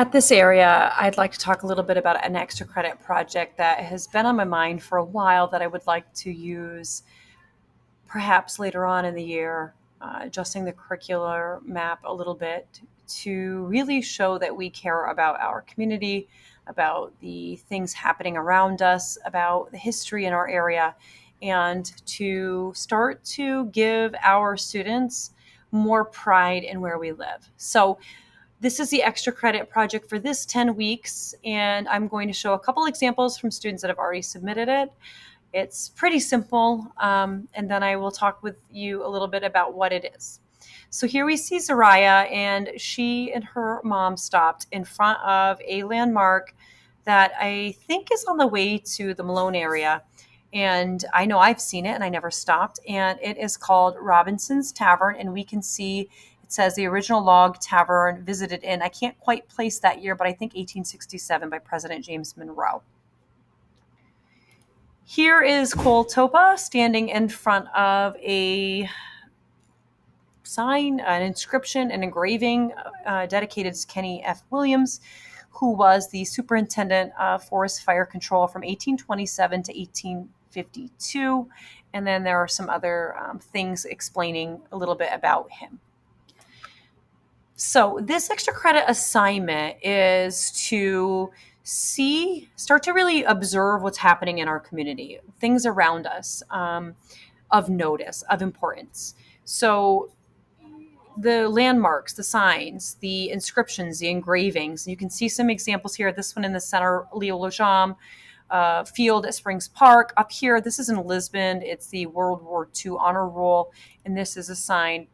At this area, I'd like to talk a little bit about an extra credit project that has been on my mind for a while that I would like to use perhaps later on in the year, adjusting the curricular map a little bit to really show that we care about our community, about the things happening around us, about the history in our area, and to start to give our students more pride in where we live. So, this is the extra credit project for this 10 weeks, and I'm going to show a couple examples from students that have already submitted it. It's pretty simple, and then I will talk with you a little bit about what it is. So here we see Zariah, and she and her mom stopped in front of a landmark that I think is on the way to the Malone area. And I know I've seen it and I never stopped. And it is called Robinson's Tavern. And we can see it says the original log tavern visited in, I can't quite place that year, but I think 1867 by President James Monroe. Here is Cole Topa standing in front of a sign, an inscription, an engraving dedicated to Kenny F. Williams, who was the superintendent of forest fire control from 1827 to 1852. And then there are some other things explaining a little bit about him. So this extra credit assignment is to start to really observe what's happening in our community, things around us of notice, of importance. So the landmarks, the signs, the inscriptions, the engravings. You can see some examples here. This one in the center, Leo Lojam field at Springs Park. Up here, this is in Lisbon. It's the World War II honor roll. And this is a sign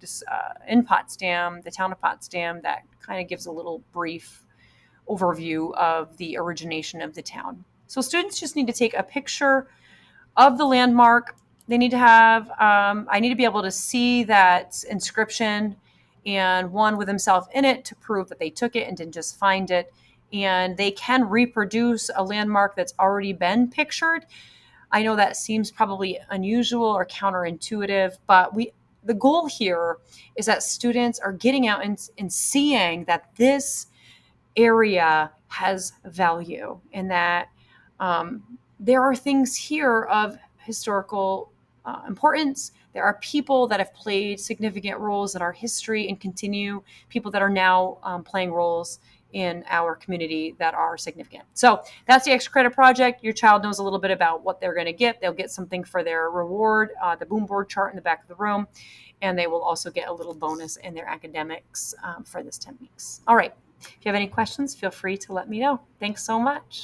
in Potsdam, the town of Potsdam, that kind of gives a little brief overview of the origination of the town. So students just need to take a picture of the landmark. They need to have, I need to be able to see that inscription and one with himself in it to prove that they took it and didn't just find it. And they can reproduce a landmark that's already been pictured. I know that seems probably unusual or counterintuitive, but the goal here is that students are getting out and seeing that this area has value and that there are things here of historical importance. There are people that have played significant roles in our history and continue, people that are now playing roles in our community that are significant. So that's the extra credit project. Your child knows a little bit about what they're going to get. They'll get something for their reward, the boom board chart in the back of the room, and they will also get a little bonus in their academics for this 10 weeks. All right. If you have any questions, feel free to let me know. Thanks so much.